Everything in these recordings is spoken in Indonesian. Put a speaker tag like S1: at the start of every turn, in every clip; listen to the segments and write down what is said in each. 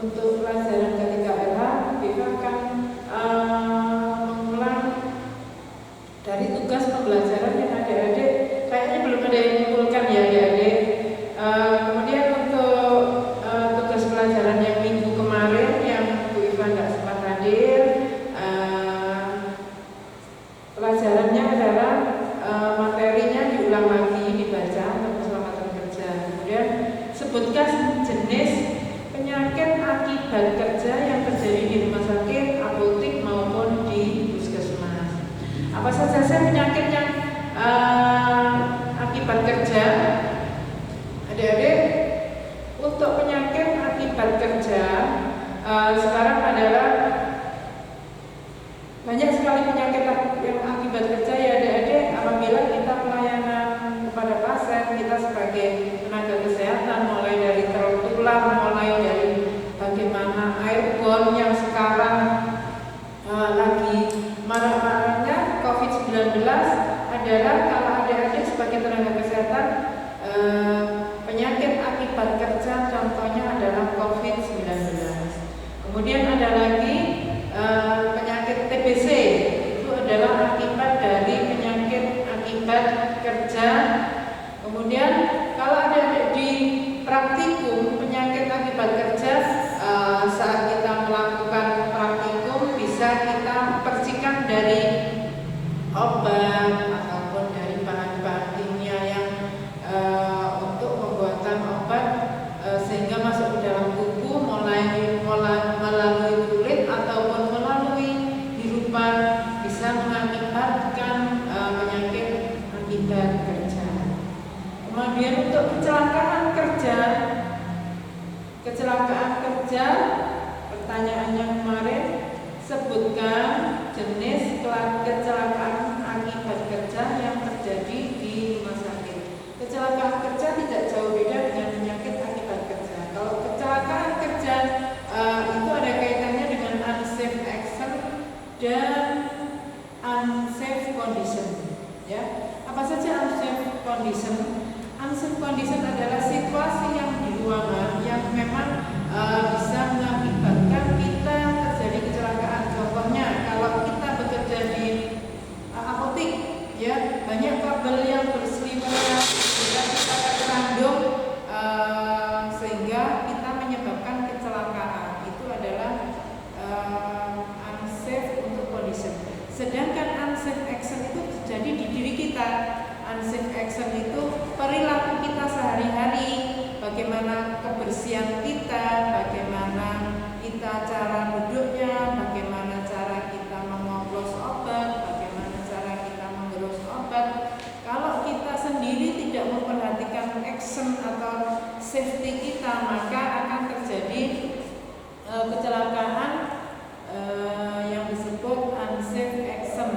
S1: untuk pelajaran ketika LH, kita akan mengulang dari tugas pembelajaran yang adik-adik kayaknya belum ada yang mengumpulkan ya adik-adik. Kemudian untuk tugas pelajaran yang minggu kemarin yang Bu Iva tidak sempat hadir, pelajarannya adalah materinya diulang lagi, dibaca untuk keselamatan kerja. Kemudian sebutkan jenis penyakit akibat kerja yang terjadi di rumah sakit, apotek maupun di puskesmas. Apa saja sih penyakit yang akibat kerja? Adik-adik, untuk penyakit akibat kerja sekarang adalah banyak sekali penyakit yang akibat kerja ya adik-adik. Apabila kita pelayanan kepada pasien, kita sebagai tenaga kesehatan mulai dari tertular, mulai dari bagaimana airborne yang sekarang lagi marak-maraknya COVID-19 adalah kalau adik-adik sebagai tenaga kesehatan penyakit akibat kerja contohnya adalah COVID-19. Kemudian ada lagi penyakit TBC, itu adalah akibat dari penyakit akibat kerja. Kemudian kalau ada di praktikum penyakit akibat kerja, saat kita melakukan praktikum bisa kita percikan dari obat ataupun dari bahan-bahan kimia yang untuk pembuatan obat sehingga masuk ke dalam tubuh melalui kulit ataupun melalui hirupan bisa mengakibatkan penyakit akibat kerja. Kemudian untuk kecelakaan kerja, pertanyaannya kemarin, sebutkan jenis kecelakaan akibat kerja yang terjadi di rumah sakit. Kecelakaan kerja tidak jauh beda dengan penyakit akibat kerja. Kalau kecelakaan kerja itu ada kaitannya dengan unsafe action dan unsafe condition. Ya, apa saja unsafe condition? Unsafe condition adalah situasi yang di ruangan yang memang bisa mengakibatkan kita terjadi kecelakaan. Contohnya, kalau kita bekerja di apotek, ya banyak kabel yang berseliweran, kita tersandung sehingga kita menyebabkan kecelakaan. Itu adalah unsafe untuk condition. Sedangkan unsafe action itu terjadi di diri kita. Unsafe action itu perilaku kita sehari-hari, bagaimana kebersihan kita, bagaimana kita cara duduknya, bagaimana cara kita mengoplos obat, bagaimana cara kita menggerus obat. Kalau kita sendiri tidak memperhatikan action atau safety kita, maka akan terjadi kecelakaan yang disebut unsafe action.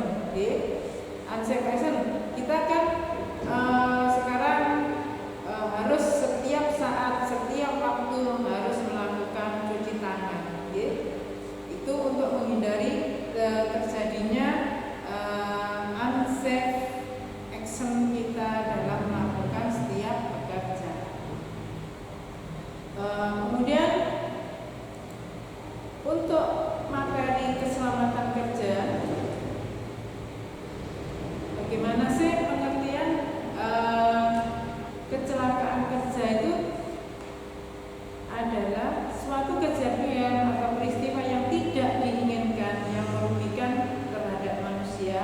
S1: Unsafe action kita kan sekarang harus setiap saat, setiap waktu harus melakukan cuci tangan. Itu untuk menghindari terjadinya unsafe action kita dalam melakukan setiap pekerjaan. Kemudian untuk materi keselamatan kerja, bagaimana sih pengertian kecelakaan kerja itu adalah suatu kejadian atau peristiwa yang tidak diinginkan yang merugikan terhadap manusia,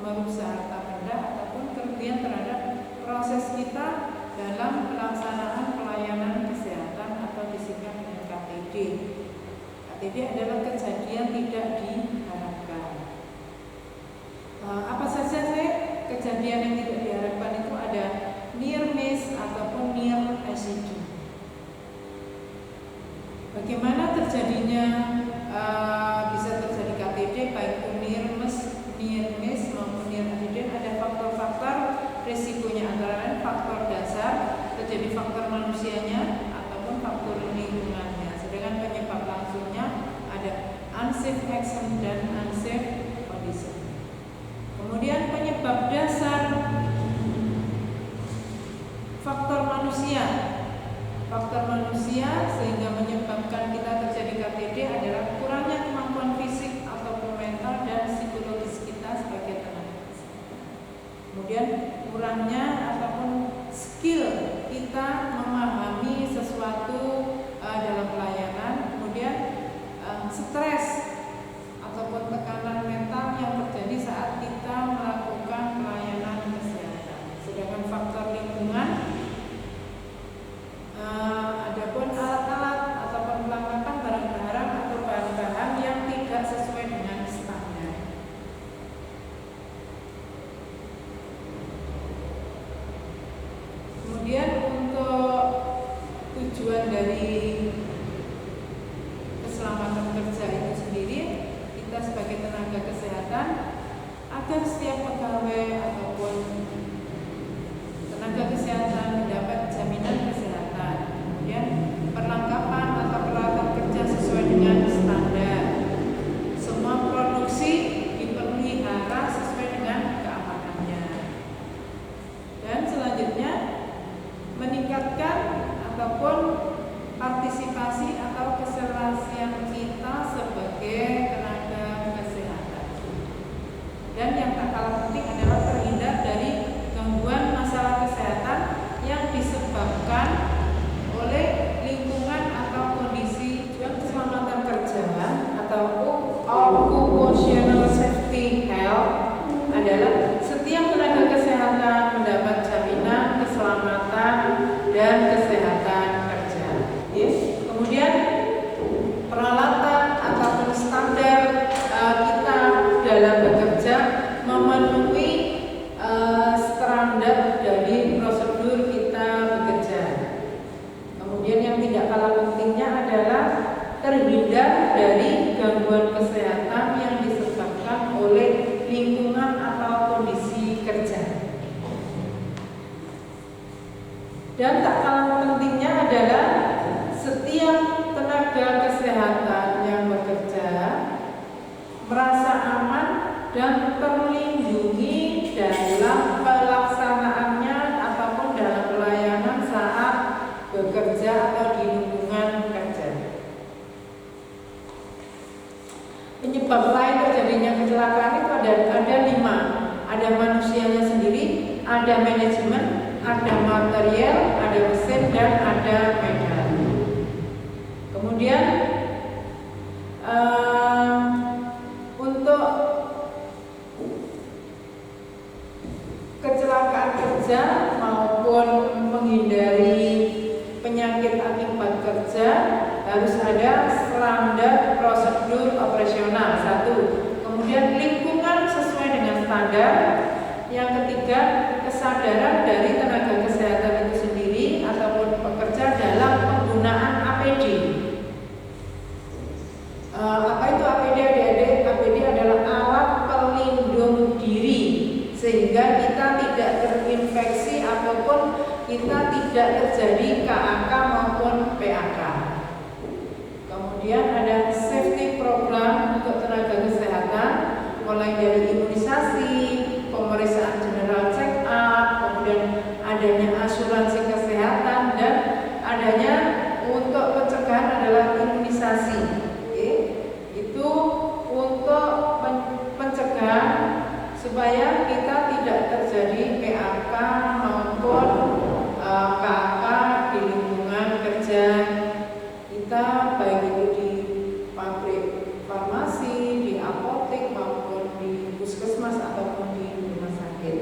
S1: merusak harta benda ataupun kerugian terhadap proses kita dalam pelaksanaan pelayanan kesehatan atau disingkat dengan KTD. KTD adalah kejadian tidak diharapkan. Apa saja sih kejadian yang tidak diharapkan? Itu ada near miss ataupun near accident. Bagaimana terjadinya bisa terjadi KTD baik itu near miss maupun near accident? Ada faktor-faktor risikonya, antara lain faktor dasar, terjadi faktor manusianya ataupun faktor lingkungannya. Sedangkan penyebab langsungnya ada unsafe action dan unsafe condition. Kemudian penyebab dasar faktor manusia sehingga menyebabkan kita tujuan dari keselamatan kerja itu sendiri, kita sebagai tenaga kesehatan agar setiap pegawai ataupun tenaga kesehatan mendapat jaminan kesehatan, kemudian perlengkapan atau peralatan kerja sesuai dengan standar, semua produksi dipelihara sesuai dengan keamanannya, dan selanjutnya meningkatkan ataupun partisipasi atau keserasian kita sebagai tenaga kesehatan. Dan yang tak kalah penting adalah terhindar dari gangguan masalah kesehatan yang disebabkan oleh lingkungan atau kondisi. Keselamatan kerja atau occupational safety health adalah setiap tenaga kesehatan mendapat jaminan keselamatan dan kesehatan kerja. Kemudian peralatan ataupun standar kita dalam bekerja memenuhi standar dari prosedur kita bekerja. Kemudian yang tidak kalah pentingnya adalah terhindar dari gangguan kesehatan yang disebabkan oleh lingkungan atau kondisi kerja. Dan tak kalah pentingnya adalah setiap tenaga kesehatan yang bekerja merasa aman dan terlindungi dalam pelaksanaannya ataupun dalam pelayanan saat bekerja atau di lingkungan kerja. Penyebab lain terjadinya kecelakaan itu ada 5. Ada manusianya sendiri, ada manajemen, ada material, ada mesin, dan ada medan. Kemudian untuk kecelakaan kerja maupun menghindari penyakit akibat kerja harus ada standar prosedur operasional. 1. Kemudian lingkungan sesuai dengan standar. Yang ketiga, kesadaran dari tenaga kesehatan itu sendiri ataupun pekerja dalam penggunaan APD. Apa itu APD, adik-adik? APD adalah alat pelindung diri sehingga kita tidak terinfeksi ataupun kita tidak terjadi KAK maupun PAK. Kemudian ada safety program untuk tenaga kesehatan, mulai dari imunisasi, pemeriksaan general check up, kemudian adanya asuransi kesehatan, dan adanya untuk pencegahan adalah imunisasi. Itu untuk pencegahan supaya kita tidak terjadi PAK maupun KAK di lingkungan kerja kita, baik itu di pabrik farmasi, di apotek maupun di puskesmas ataupun di rumah sakit.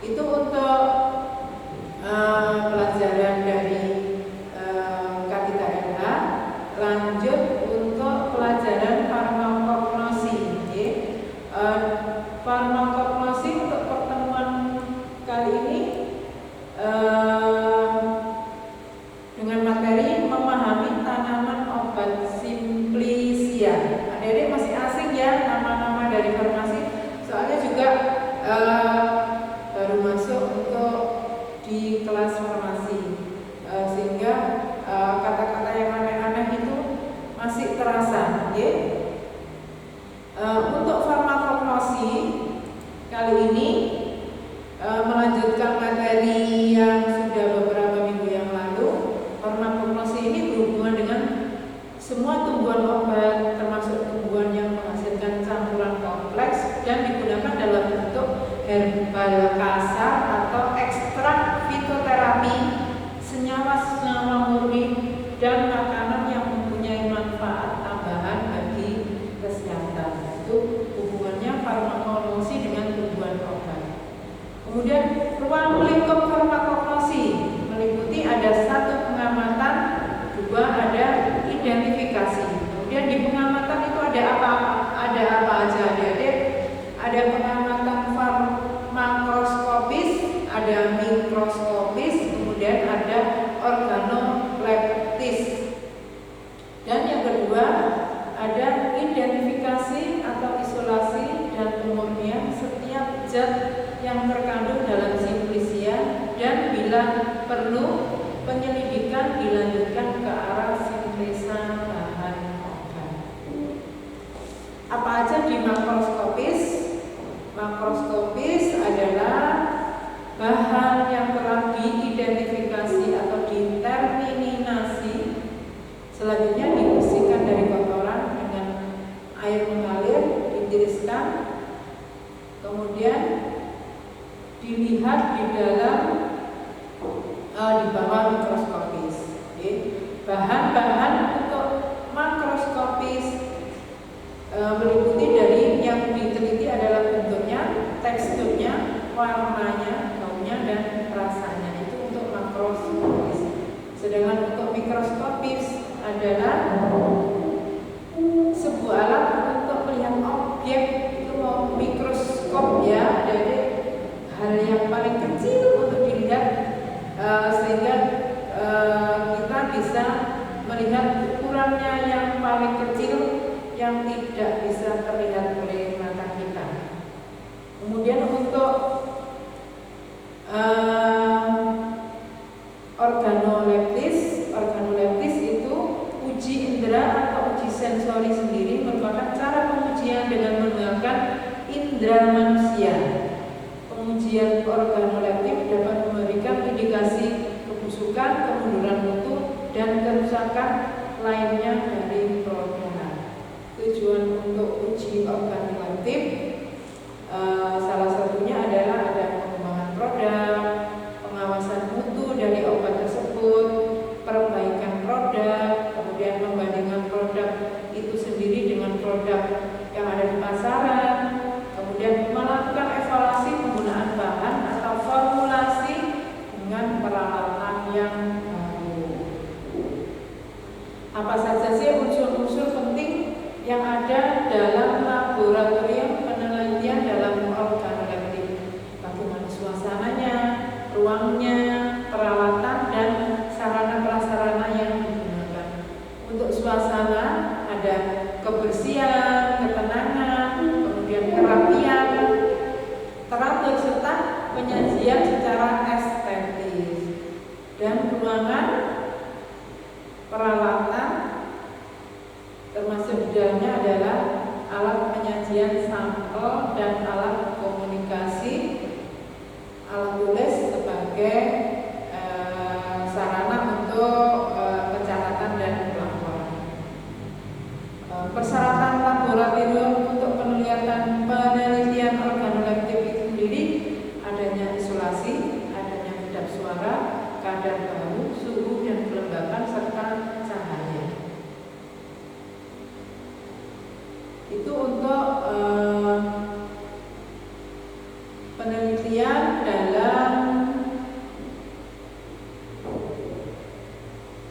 S1: Itu untuk pelajaran dari KTTNH. Lanjut untuk pelajaran farmakognosi. Farmakognosi untuk pertemuan kali ini dengan materi memahami tanaman obat Simplicia. Adik-adik masih asing ya nama-nama dari farmasi, soalnya juga baru masuk untuk di kelas farmasi, sehingga kata-kata yang aneh-aneh itu masih terasa. Untuk farmakognosi kali ini melanjutkan materi yang sudah beberapa minggu yang lalu. Farmakognosi ini berhubungan dengan semua tumbuhan obat, termasuk tumbuhan yang menghasilkan campuran kompleks dan digunakan dalam bentuk herbal kasar atau ekstrak fitoterapi, senyawa-senyawa murni, dan makanan yang mempunyai manfaat tambahan bagi kesehatan. Itu hubungannya farmakognosi dengan tumbuhan obat. Kemudian ruang lingkup farmakognosi meliputi ada 1 pengamatan, 2 ada identifikasi. Kemudian di pengamatan itu ada apa aja, adik-adik? Ada pengamatan makroskopis, ada mikroskopis, kemudian ada organoleptikologi. Bahan-bahan untuk makroskopis meliputi dari yang diteliti adalah bentuknya, teksturnya, warnanya, baunya, dan rasanya. Itu untuk makroskopis. Sedangkan untuk mikroskopis adalah sebuah alat untuk melihat objek. Itu mikroskop ya, jadi hal yang paling kecil untuk dilihat sehingga kita bisa melihat ukurannya yang paling kecil yang tidak bisa terlihat oleh mata kita. Kemudian untuk organoleptis itu uji indera atau uji sensori sendiri merupakan cara pengujian dengan menggunakan indera manusia. Pengujian organoleptik dapat memberikan indikasi kebusukan, kemunduran mutu, dan kerusakan lainnya dari produk. Tujuan untuk uji organoleptik salah satunya adalah ada pengembangan produk, pengawasan mutu dari obat tersebut, perbaikan produk, kemudian membandingkan produk itu sendiri dengan produk yang ada di pasaran, kemudian melakukan evaluasi penggunaan bahan atau formulasi dengan peralatan yang baru. Apa saja sih unsur-unsur penting yang ada dalam laboratorium penelitian dalam organoleptik? Bagaimana suasananya, ruangnya, peralatan, dan sarana-prasarana yang digunakan. Untuk suasana ada kebersihan, ketenangan, kemudian kerapian, teratur, serta penyajian secara estetis. Dan ruangan, peralatan, termasuk di dalamnya adalah alat penyajian sampel dan alat komunikasi, alat tulis sebagai sarana untuk pencatatan dan pelaporan. Persyaratan laboratorium untuk penelitian organoleptik itu sendiri adanya isolasi, adanya kedap suara, kadar bau, suhu dan kelembapan, serta cahaya. Itu untuk penelitian dalam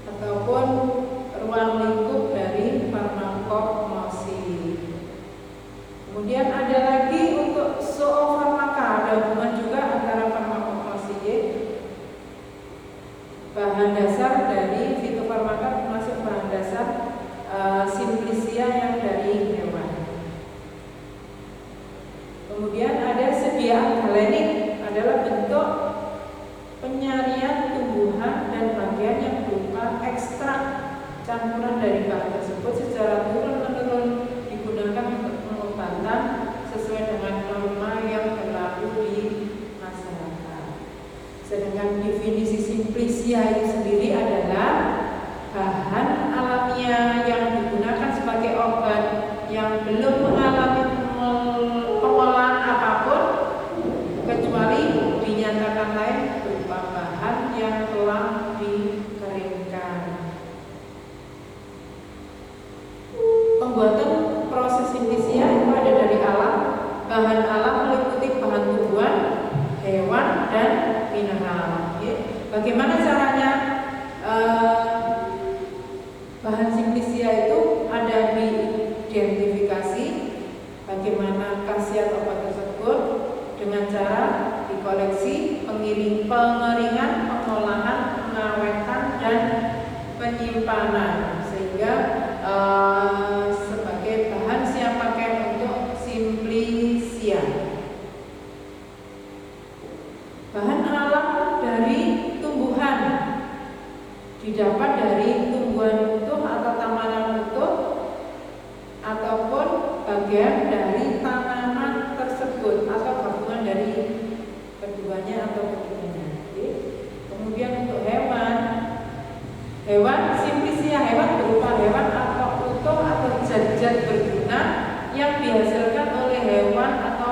S1: ataupun ruang lingkup dari farmakognosi. Kemudian ada lagi untuk zoofarmaka, ada hubungan juga antara farmakognosi. Bahan dasar dari fitofarmaka termasuk bahan dasar simplicia yang dari hewan. Kemudian ada sedia galenik, adalah bentuk penyarian tumbuhan dan bagian yang berupa ekstrak campuran dari bahan tersebut secara turun-menurun digunakan untuk pengobatan sesuai dengan norma yang berlaku di masyarakat. Sedangkan definisi simplicia itu sendiri adalah bahan alamiah yang digunakan sebagai obat yang belum mengalami pengolahan apapun kecuali dinyatakan lain berupa bahan yang telah dikeringkan. Pembuatan proses simplicia itu ada dari alam. Bahan alam meliputi bahan tumbuhan, hewan, dan mineral. Bagaimana caranya? Bahan simplicia itu ada diidentifikasi, bagaimana khasiat obat tersebut dengan cara dikoleksi, pengeringan, pengolahan, pengawetan, dan penyimpanan, sehingga sebagai bahan siap pakai untuk simplicia. Bahan alam dari tumbuhan didapat dari tumbuhan utuh atau tanaman utuh ataupun bagian dari tanaman tersebut atau gabungan dari keduanya atau ketiganya. Kemudian untuk hewan simplicia, hewan berupa hewan atau utuh atau zat-zat berguna yang dihasilkan oleh hewan atau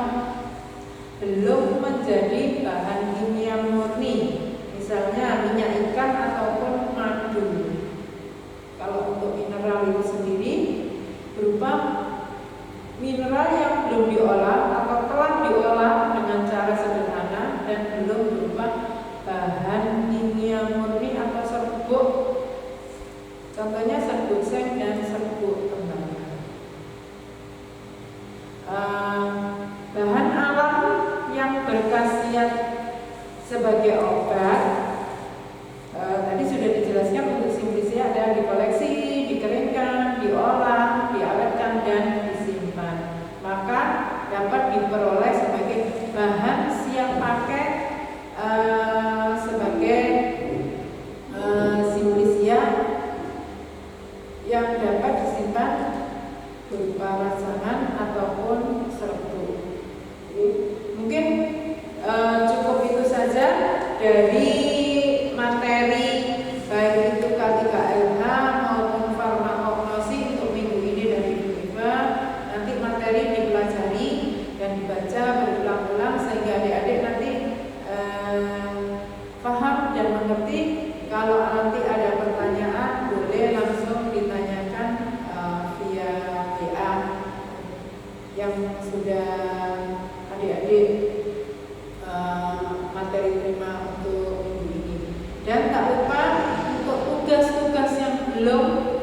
S1: belum menjadi bahan kimia murni, misalnya minyak ikan ataupun madu. belum?